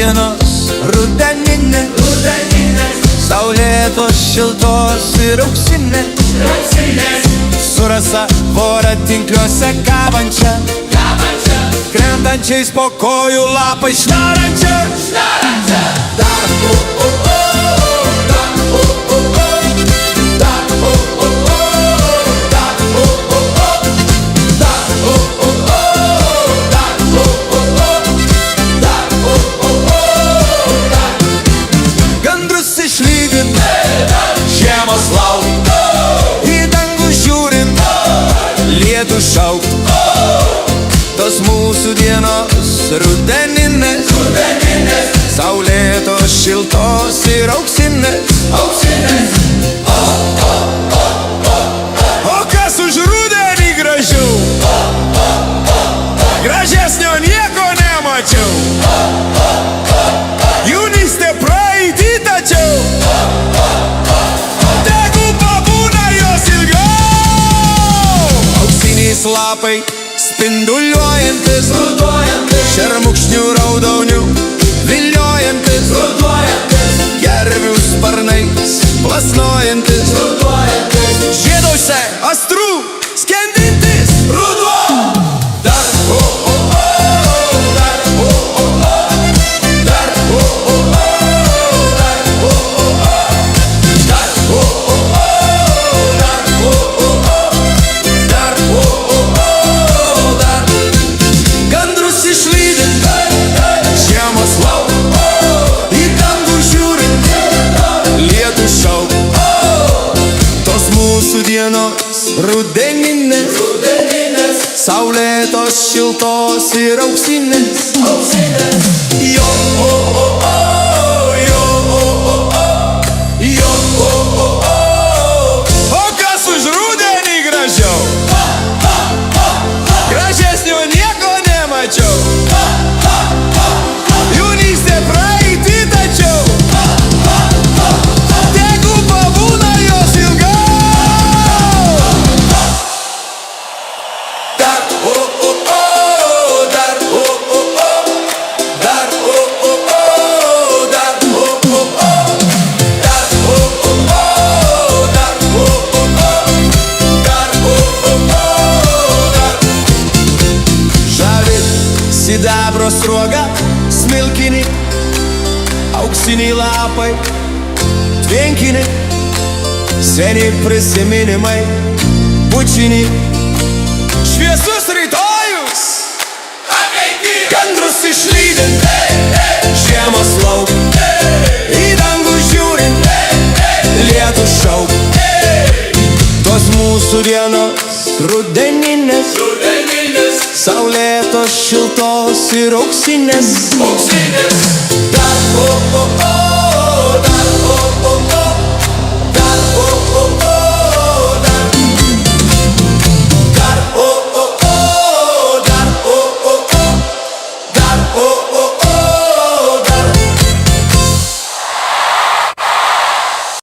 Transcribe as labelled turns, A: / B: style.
A: dienos rudeninės, saulėtos, šiltos ir auksinės, su rasa voratinkliuose kabančia, krentančiais po kojų lapais šnarančia. Gandrus išlydint, žiemos laukt, į dangų žiūrint, lietų šaukt. Tos mūsų dienos rudeninės, saulėtos, šiltos ir auksinės. O kas už rudenį gražiau? Gražesnio nieko nemačiau. Jaunystė praeitį tačiau, tegu pabūna jos ilgiau. Auksiniais lapai spinduliuojantis, šermukšnių raudonių viliojantis, gervių sparnais plasnojantis, žieduose astrų skendintis ruduo. Dar gandrus išlydint, žiemos laukt, į dangų žiūrint, lietų šaukt. Tos mūsų dienos rudeninės, saulėtos, šiltos ir auksinės. Jo, o kas už rudenį gražiau? Gražesnio nieko nemačiau. Jaunystė praeitį tačiau, tegu pabūna jos ilgiau. Dar žavi sidabro sruoga, smilkinį, auksiniai lapai, tvenkinį, seni prisiminimai, bučinį, šviesus rytojus, gandrus išlydint, žiemos laukt, į dangų žiūrint, lietų šaukt. Tos mūsų dienos rudeninės, saulėtos, šiltos ir auksinės. Dar